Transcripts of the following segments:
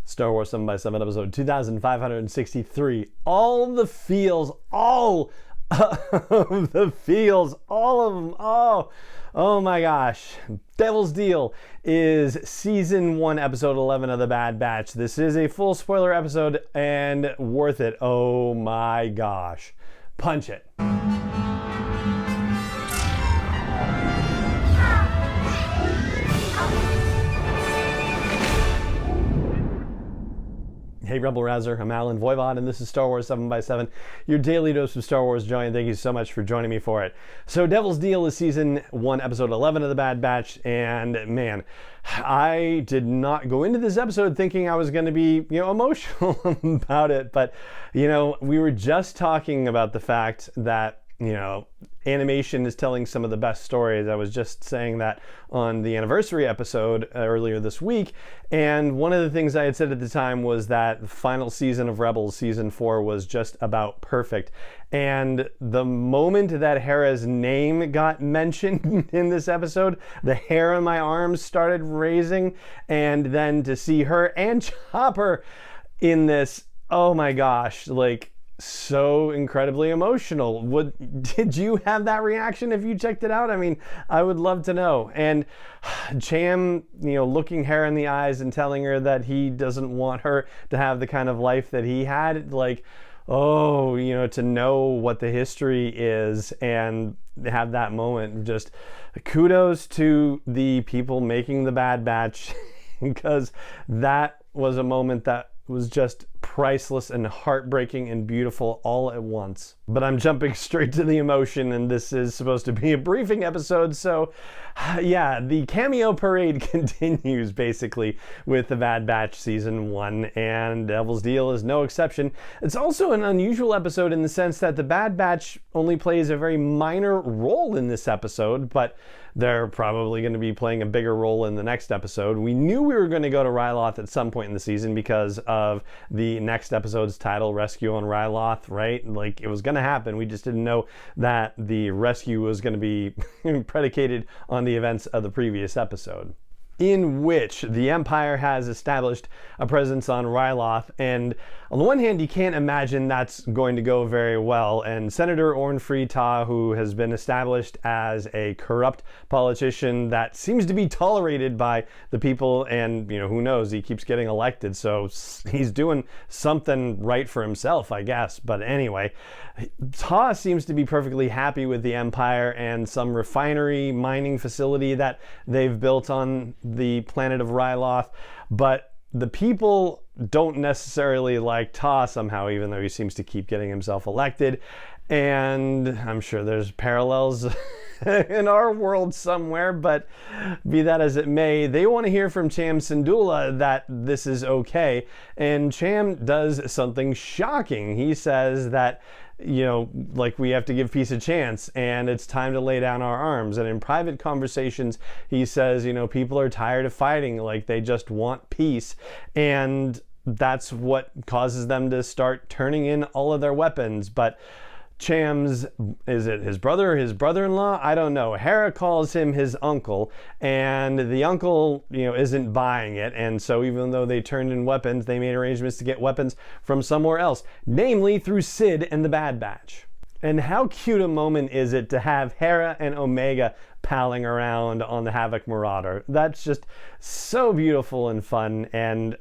Star Wars 7x7 episode 2563. All the feels, all of the feels, all of them. Oh my gosh. Devil's Deal is season 1, episode 11 of The Bad Batch. This is a full spoiler episode and worth it. Oh my gosh. Punch it. Hey Rebel Rouser, I'm Alan Voivod, and this is Star Wars 7x7, your daily dose of Star Wars joy, and thank you so much for joining me for it. So Devil's Deal is season 1, episode 11 of The Bad Batch, and man, I did not go into this episode thinking I was going to be, emotional about it, but, we were just talking about the fact that, animation is telling some of the best stories. I was just saying that on the anniversary episode earlier this week, and one of the things I had said at the time was that the final season of Rebels, season 4, was just about perfect. And the moment that Hera's name got mentioned in this episode, the hair on my arms started raising, and then to see her and Chopper in this, oh my gosh, so incredibly emotional. Did you have that reaction if you checked it out? I mean, I would love to know. And Cham, looking Hera in the eyes and telling her that he doesn't want her to have the kind of life that he had, to know what the history is and have that moment. Just kudos to the people making The Bad Batch because that was a moment that was just priceless and heartbreaking and beautiful all at once. But I'm jumping straight to the emotion, and this is supposed to be a briefing episode, so yeah, the cameo parade continues basically with The Bad Batch season 1, and Devil's Deal is no exception. It's also an unusual episode in the sense that The Bad Batch only plays a very minor role in this episode, but they're probably going to be playing a bigger role in the next episode. We knew we were going to go to Ryloth at some point in the season because of the next episode's title, Rescue on Ryloth, right? It was going to happen. We just didn't know that the rescue was going to be predicated on the events of the previous episode, in which the Empire has established a presence on Ryloth, and on the one hand, you can't imagine that's going to go very well, and Senator Orn Free Taa, who has been established as a corrupt politician that seems to be tolerated by the people, and, who knows, he keeps getting elected, so he's doing something right for himself, I guess, but anyway, Taa seems to be perfectly happy with the Empire and some refinery mining facility that they've built on the planet of Ryloth, but the people don't necessarily like Taa somehow, even though he seems to keep getting himself elected. And I'm sure there's parallels in our world somewhere, but be that as it may, they want to hear from Cham Syndulla that this is okay. And Cham does something shocking. He says that we have to give peace a chance and it's time to lay down our arms. And in private conversations, he says, people are tired of fighting, they just want peace. And that's what causes them to start turning in all of their weapons. But Cham's, is it his brother or his brother-in-law? I don't know. Hera calls him his uncle, and the uncle, isn't buying it. And so even though they turned in weapons, they made arrangements to get weapons from somewhere else, namely through Sid and the Bad Batch. And how cute a moment is it to have Hera and Omega palling around on the Havoc Marauder? That's just so beautiful and fun. And,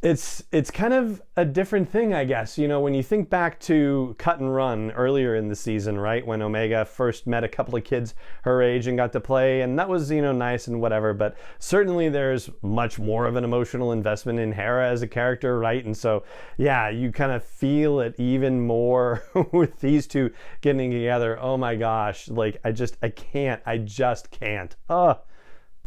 it's kind of a different thing, I guess. When you think back to Cut and Run earlier in the season, right? When Omega first met a couple of kids her age and got to play, and that was, nice and whatever, but certainly there's much more of an emotional investment in Hera as a character, right? And so, yeah, you kind of feel it even more with these two getting together. Oh my gosh, I just can't.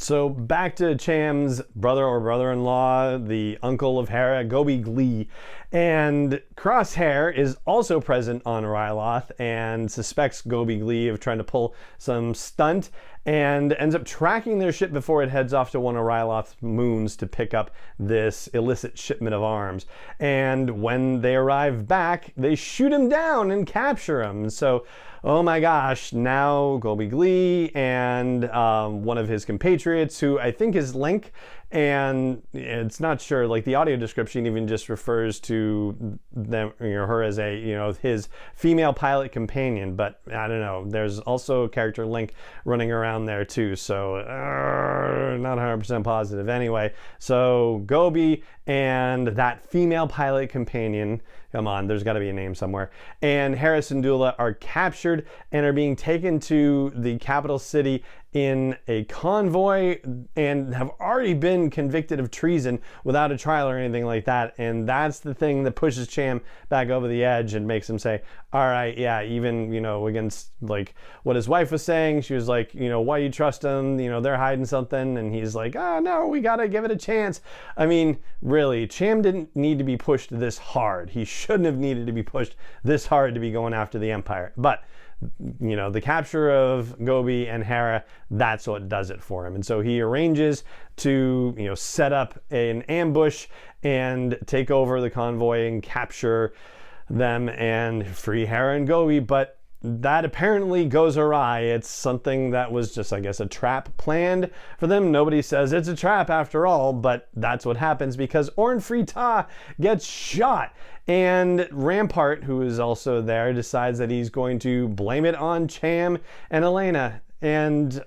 So back to Cham's brother or brother-in-law, the uncle of Hera, Gobi Glee. And Crosshair is also present on Ryloth and suspects Gobi Glee of trying to pull some stunt and ends up tracking their ship before it heads off to one of Ryloth's moons to pick up this illicit shipment of arms. And when they arrive back, they shoot him down and capture him. So, oh my gosh, now Gobi Glee and one of his compatriots, who I think is Link, And it's not sure, like the audio description even just refers to them, her as a, his female pilot companion, but I don't know. There's also a character Link running around there too, so not 100% positive. Anyway, so Gobi and that female pilot companion, come on, there's got to be a name somewhere, and Hera Syndulla are captured and are being taken to the capital city in a convoy and have already been convicted of treason without a trial or anything like that. And that's the thing that pushes Cham back over the edge and makes him say, all right, yeah, even, against like what his wife was saying, she was like, why you trust them? They're hiding something. And he's like, oh no, we got to give it a chance. I mean, really, Cham didn't need to be pushed this hard. He shouldn't have needed to be pushed this hard to be going after the Empire. But the capture of Gobi and Hera, that's what does it for him. And so he arranges to, set up an ambush and take over the convoy and capture them and free Hera and Gobi. But that apparently goes awry. It's something that was just, I guess, a trap planned for them. Nobody says it's a trap after all, but that's what happens because Orn Free Taa gets shot. And Rampart, who is also there, decides that he's going to blame it on Cham and Elena and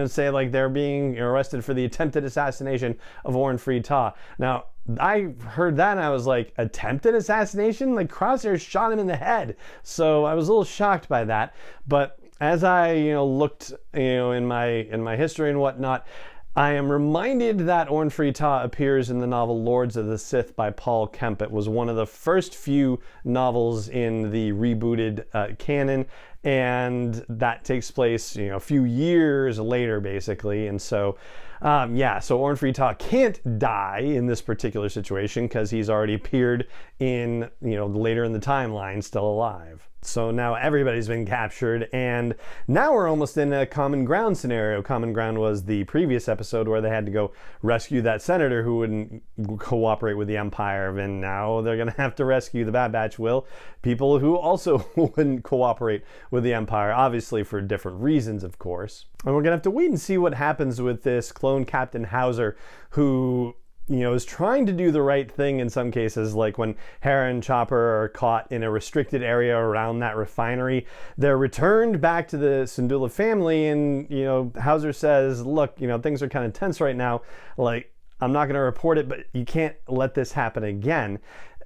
say like they're being arrested for the attempted assassination of Orn Free Taa. Now, I heard that and I was like, attempted assassination? Like Crosshair shot him in the head. So I was a little shocked by that. But as I looked in my history and whatnot, I am reminded that Orn Free Taa appears in the novel Lords of the Sith by Paul Kemp. It was one of the first few novels in the rebooted canon, and that takes place a few years later basically. And so so Orn Free Taa can't die in this particular situation because he's already appeared in later in the timeline still alive. So now everybody's been captured, and now we're almost in a Common Ground scenario. Common Ground was the previous episode where they had to go rescue that senator who wouldn't cooperate with the Empire, and now they're going to have to rescue, the Bad Batch will, people who also wouldn't cooperate with the Empire, obviously for different reasons, of course. And we're going to have to wait and see what happens with this clone Captain Hauser, who is trying to do the right thing in some cases, like when Hera and Chopper are caught in a restricted area around that refinery. They're returned back to the Syndulla family, and, Hauser says, look, things are kind of tense right now. Like, I'm not going to report it, but you can't let this happen again.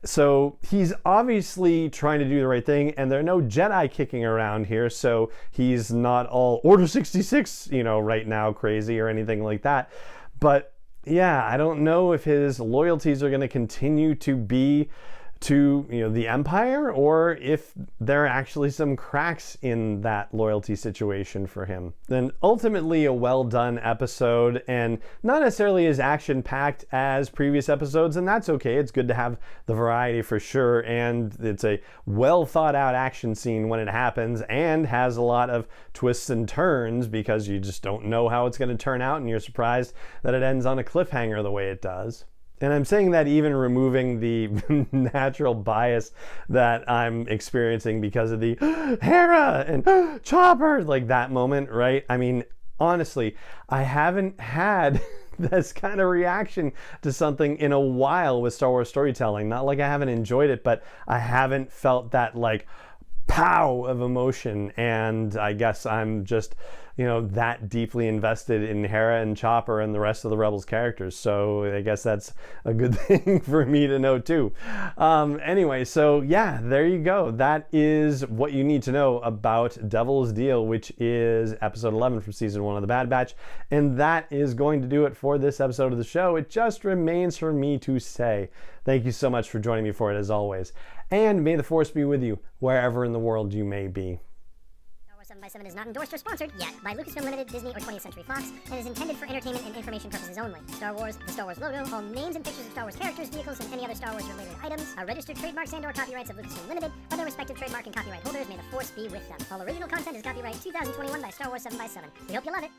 So he's obviously trying to do the right thing, and there are no Jedi kicking around here, so he's not all Order 66, right now crazy or anything like that. But yeah, I don't know if his loyalties are going to continue to be to the Empire, or if there are actually some cracks in that loyalty situation for him. Then ultimately a well done episode, and not necessarily as action packed as previous episodes, and that's okay. It's good to have the variety for sure, and it's a well thought out action scene when it happens, and has a lot of twists and turns because you just don't know how it's going to turn out, and you're surprised that it ends on a cliffhanger the way it does. And I'm saying that even removing the natural bias that I'm experiencing because of the Hera and Chopper, like that moment, right? I mean, honestly, I haven't had this kind of reaction to something in a while with Star Wars storytelling. Not like I haven't enjoyed it, but I haven't felt that like pow of emotion. And I guess I'm just, that deeply invested in Hera and Chopper and the rest of the Rebels characters. So I guess that's a good thing for me to know too. Anyway, so yeah, there you go. That is what you need to know about Devil's Deal, which is episode 11 from season 1 of The Bad Batch. And that is going to do it for this episode of the show. It just remains for me to say thank you so much for joining me for it as always. And may the Force be with you wherever in the world you may be. 7x7 is not endorsed or sponsored yet by Lucasfilm Limited, Disney, or 20th Century Fox, and is intended for entertainment and information purposes only. Star Wars, the Star Wars logo, all names and pictures of Star Wars characters, vehicles, and any other Star Wars related items are registered trademarks and/or copyrights of Lucasfilm Limited, or their respective trademark and copyright holders. May the Force be with them. All original content is copyright 2021 by Star Wars 7x7. We hope you love it.